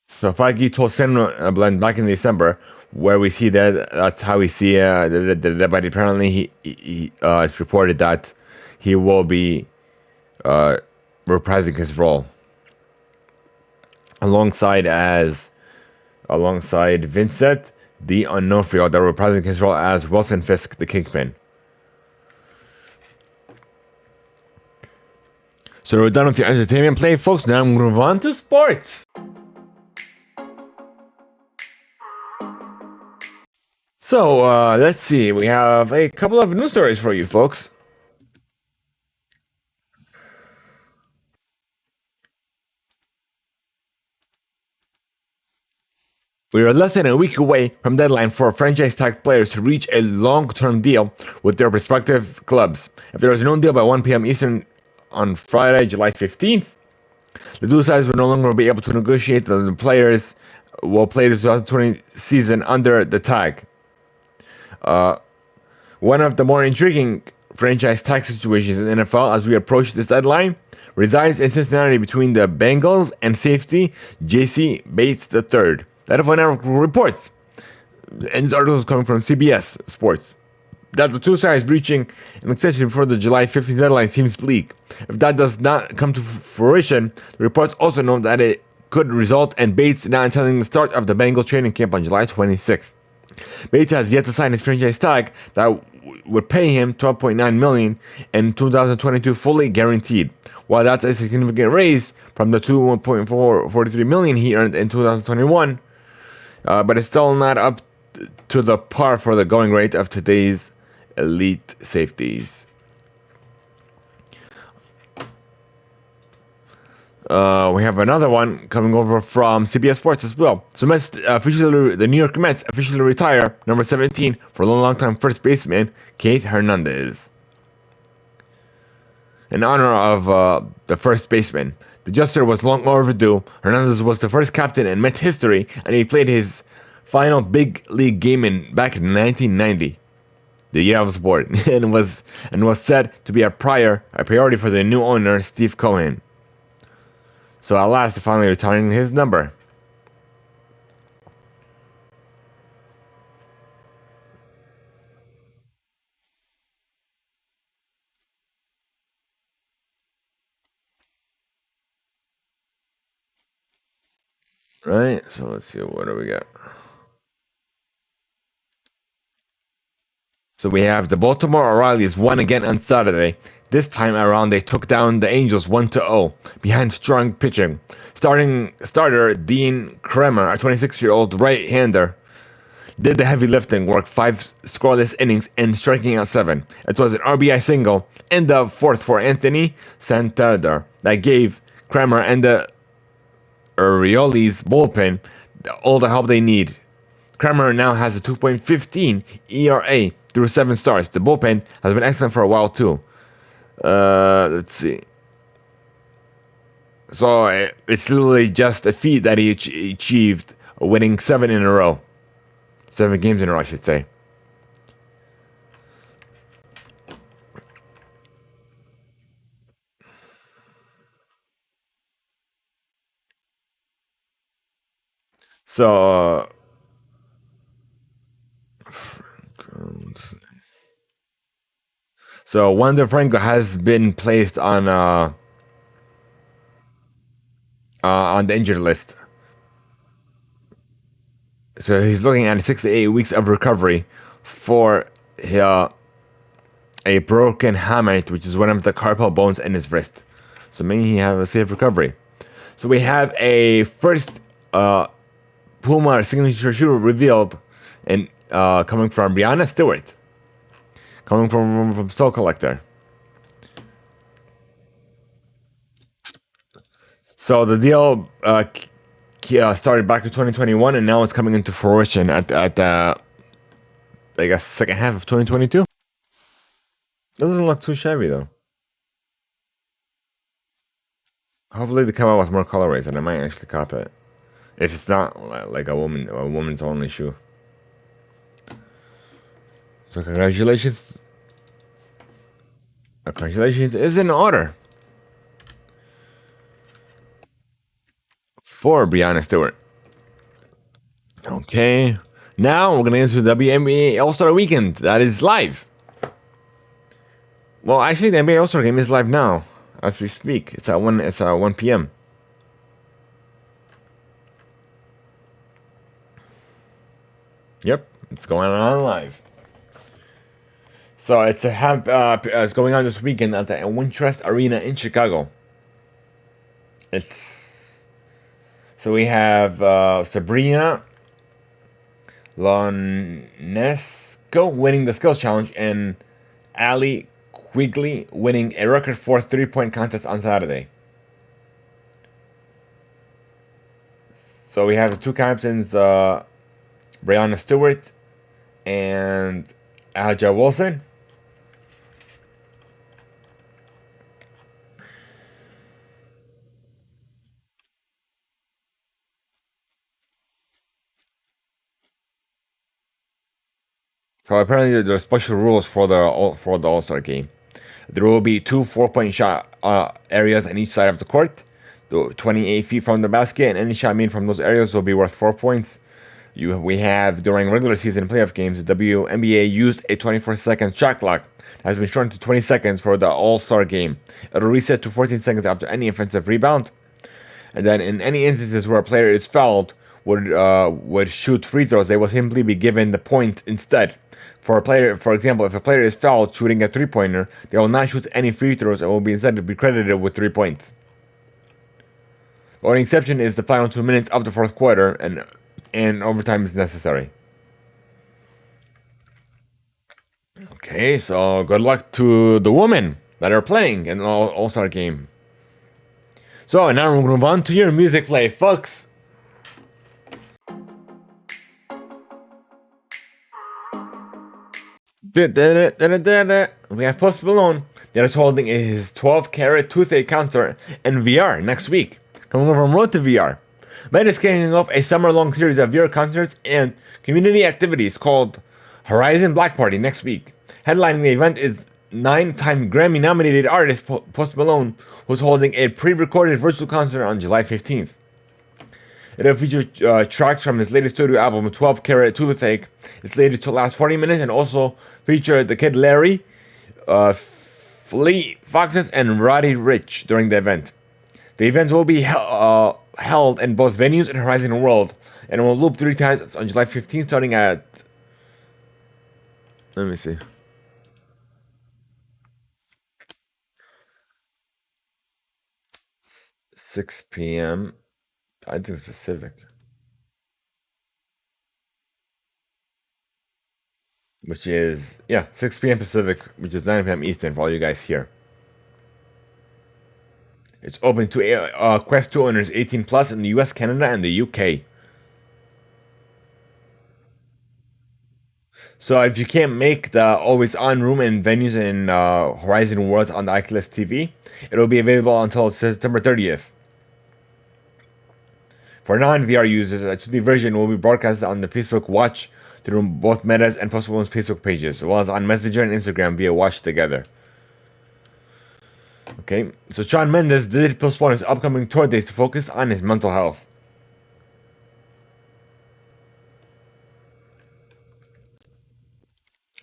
So Feige told Cinema Blend back in December, where we see that's how we see but apparently it's reported that he will be reprising his role alongside Vincent D'Onofrio, that reprising his role as Wilson Fisk, the Kingpin. So we're done with the entertainment play, folks. Now I'm going to move on to sports. So, let's see. We have a couple of news stories for you, folks. We are less than a week away from deadline for franchise tag players to reach a long-term deal with their respective clubs. If there is no deal by 1 p.m. Eastern on Friday, July 15th, the two sides will no longer be able to negotiate. The players will play the 2020 season under the tag. One of the more intriguing franchise tag situations in the NFL as we approach this deadline resides in Cincinnati between the Bengals and safety J.C. Bates III. That of Ragnarok reports, and this article is coming from CBS Sports, that the two sides reaching an extension before the July 15th deadline seems bleak. If that does not come to fruition, the reports also note that it could result in Bates not attending the start of the Bengals training camp on July 26th. Bates has yet to sign his franchise tag that would pay him $12.9 million in 2022 fully guaranteed. While that's a significant raise from the $2.43 million he earned in 2021, but it's still not up to the par for the going rate of today's elite safeties. We have another one coming over from CBS Sports as well. So the New York Mets officially retire number 17 for a long-time first baseman Kate Hernandez. In honor of the first baseman, the gesture was long overdue. Hernandez was the first captain in Met history, and he played his final big league game back in 1990, the year I was born, and was said to be a priority for the new owner, Steve Cohen. So at last, finally retiring his number. Right, so let's see, what do we got? So we have the Baltimore O'Reillys won again on Saturday. This time around, they took down the Angels 1-0 behind strong pitching. Starter Dean Kremer, a 26-year-old right-hander, did the heavy lifting, worked 5 scoreless innings and striking out 7. It was an RBI single in the 4th for Anthony Santander that gave Kremer and the Orioles bullpen all the help they need. Kremer now has a 2.15 ERA through 7 starts. The bullpen has been excellent for a while too. Let's see. So it's literally just a feat that he achieved, winning 7 in a row. 7 games in a row, I should say. So, Wander Franco has been placed on the injured list. So he's looking at 6 to 8 weeks of recovery for a broken hamate, which is one of the carpal bones in his wrist. So may he have a safe recovery. So we have a first Puma signature shoe revealed, and coming from Brianna Stewart, coming from Soul Collector. So the deal started back in 2021, and now it's coming into fruition at I guess second half of 2022. It doesn't look too shabby though. Hopefully they come out with more colorways, and I might actually cop it. If it's not like a woman's only shoe. So congratulations. Congratulations is in order for Brianna Stewart. Okay. Now we're gonna get into the WNBA All-Star Weekend. That is live. Well, actually, the NBA All-Star Game is live now. as we speak. It's at 1 p.m. Yep, it's going on live. So it's going on this weekend at the Wintrust Arena in Chicago. So we have Sabrina Ionesco winning the skills challenge and Ali Quigley winning a record for 3-point contest on Saturday. So we have the two captains, Brianna Stewart and Alja Wilson. So apparently there are special rules for the All-Star game. There will be two 4-point shot areas on each side of the court, 28 feet from the basket, and any shot made from those areas will be worth 4 points. We have during regular season playoff games, the WNBA used a 24-second shot clock that has been shortened to 20 seconds for the All-Star game. It'll reset to 14 seconds after any offensive rebound. And then in any instances where a player is fouled would shoot free throws, they will simply be given the point instead. For example, if a player is fouled shooting a 3-pointer, they will not shoot any free throws and will be instead be credited with 3 points. The only exception is the final 2 minutes of the fourth quarter, and overtime is necessary. Okay, so good luck to the women that are playing in the All-Star game. So now we're going to move on to your music play, folks. We have Post Malone that is holding his 12-carat toothache concert in VR next week, coming over from Road to VR. Med is kicking off a summer-long series of VR concerts and community activities called Horizon Black Party next week. Headlining the event is 9-time Grammy-nominated artist Post Malone, who's holding a pre-recorded virtual concert on July 15th. It'll feature tracks from his latest studio album, 12 Karat Toothache. It's slated to last 40 minutes and also feature the Kid Laroi, Fleet Foxes, and Roddy Ricch during the event. The event will be held in both venues in Horizon World and will loop 3 times on July 15th, starting at... Let me see. 6 p.m. I think Pacific. Which is, 6 p.m. Pacific, which is 9 p.m. Eastern for all you guys here. It's open to Quest 2 owners 18 plus in the US, Canada, and the UK. So if you can't make the always on room in venues in Horizon Worlds on the Oculus TV, it'll be available until September 30th. For non-VR users, a 2D version will be broadcast on the Facebook Watch through both Meta's and Post Malone's Facebook pages, as well as on Messenger and Instagram via Watch Together. Okay, so Shawn Mendes did postpone his upcoming tour dates to focus on his mental health.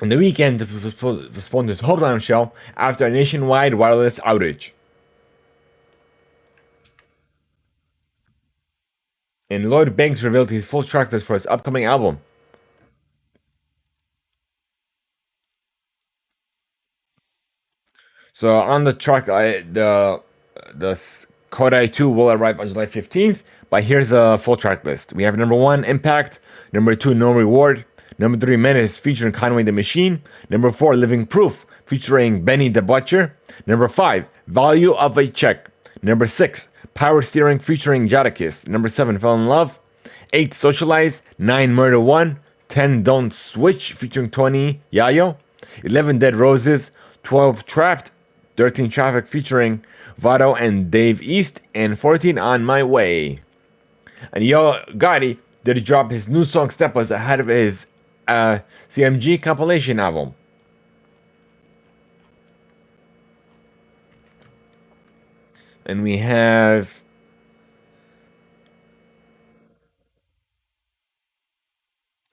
On the weekend, he postponed his Homeland show after a nationwide wireless outage. And Lloyd Banks revealed his full track list for his upcoming album. So on the track, the Kodai 2 will arrive on July 15th, but here's a full track list. We have number 1, Impact. Number 2, No Reward. Number 3, Menace featuring Conway the Machine. Number 4, Living Proof featuring Benny the Butcher. Number 5, Value of a Check. Number 6, Power Steering featuring Jadakiss. Number 7, Fell in Love. 8, Socialize. 9, Murder 1. 10, Don't Switch featuring Tony Yayo. 11, Dead Roses. 12, Trapped. 13, Traffic featuring Vado and Dave East. And 14, On My Way. And Yo Gotti did drop his new song Step Us ahead of his CMG compilation album. And we have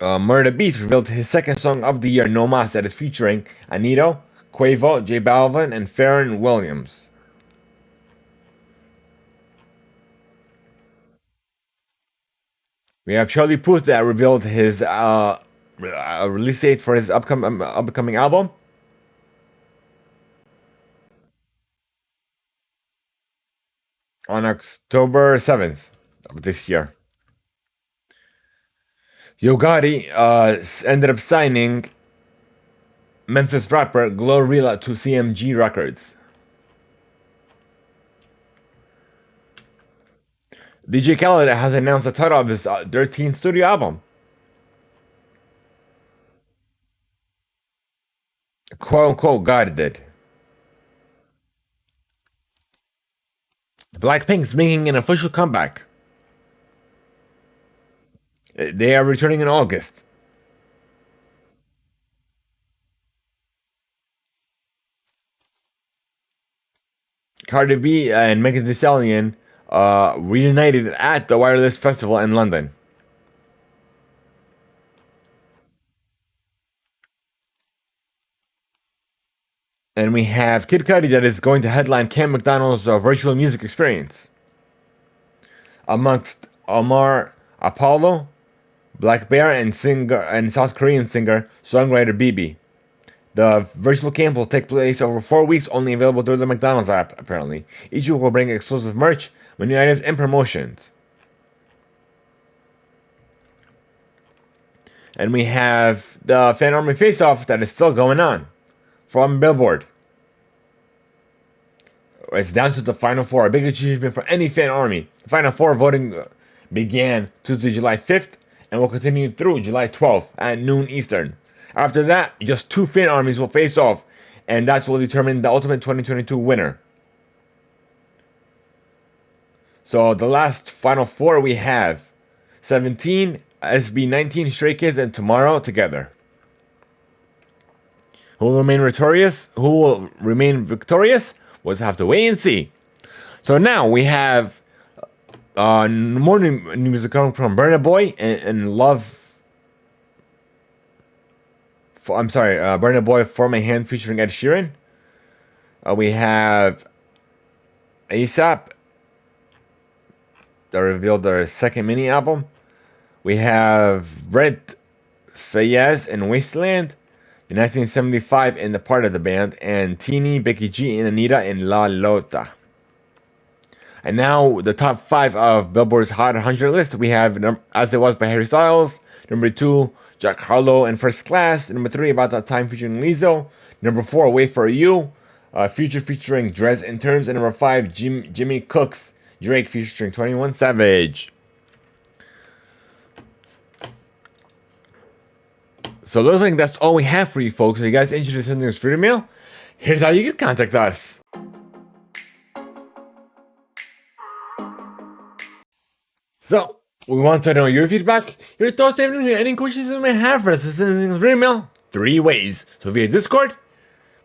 Murder Beast revealed his second song of the year, No Mas, that is featuring Anito, Quavo, J Balvin, and Pharrell Williams. We have Charlie Puth that revealed his release date for his upcoming album. On October 7th of this year. Yo Gotti ended up signing Memphis rapper Glorilla to CMG Records. DJ Khaled has announced the title of his 13th studio album. Quote unquote, God did. Blackpink's making an official comeback. They are returning in August. Cardi B and Megan Thee Stallion reunited at the Wireless Festival in London. And we have Kid Cudi that is going to headline Cam McDonald's virtual music experience. Amongst Omar Apollo, Black Bear, and South Korean singer-songwriter BB. The virtual camp will take place over 4 weeks, only available through the McDonald's app, apparently. Each week will bring exclusive merch, menu items, and promotions. And we have the Fan Army Face-Off that is still going on from Billboard. It's down to the Final Four, a big achievement for any fan army. The Final Four voting began Tuesday, July 5th, and will continue through July 12th at noon Eastern. After that, just 2 fan armies will face off, and that will determine the ultimate 2022 winner. So the last Final Four we have 17, SB19, Stray Kids, and Tomorrow together. Who will remain victorious? We'll just have to wait and see. So now we have more new music coming from Burna Boy and Love. Burna Boy For My Hand featuring Ed Sheeran. We have ASAP that revealed their second mini album. We have Brent Faiyaz in Wasteland. In 1975 in the part of the band, and Teeny, Becky G, and Anita in La Lota. And now the top 5 of Billboard's Hot 100 list. We have As It Was by Harry Styles. Number 2, Jack Harlow and First Class. Number 3, About That Time featuring Lizzo. Number 4, Wait For You. Future featuring Drez and Terms. And number 5, Jimmy Cooks, Drake featuring 21 Savage. So looks like that's all we have for you folks. If you guys interested in sending us free mail, here's how you can contact us. So, we want to know your feedback, your thoughts, and any questions you may have for us. Send us free mail 3 ways. So via Discord,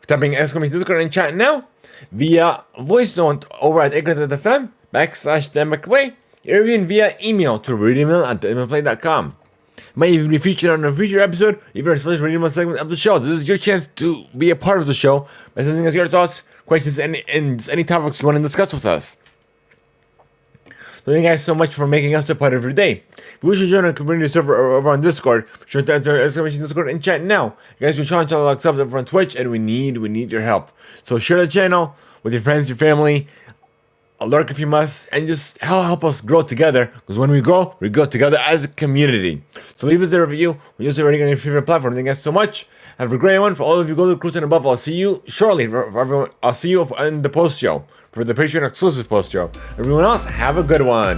typing Discord and chat now, via voice note over at ignorant.fm /THEIMPACTPLAY, or even via email to reademail@THEIMPACTPLAY.com. Might even be featured on a future episode, even a special reading segment of the show. This is your chance to be a part of the show by sending us your thoughts, questions, and any topics you want to discuss with us. Thank you guys so much for making us a part of your day. If you wish to join our community server over on Discord, be sure to enter Discord and chat now. You guys, we're trying to unlock subs over on Twitch, and we need your help. So share the channel with your friends, your family. Lurk if you must, and just help us grow together, because when we grow together as a community. So leave us a review when you're already on your favorite platform. Thank you guys so much. Have a great one. For all of you go to Cruise and above, I'll see you shortly. For everyone, I'll see you in the post show, for the Patreon exclusive post show. Everyone else, have a good one.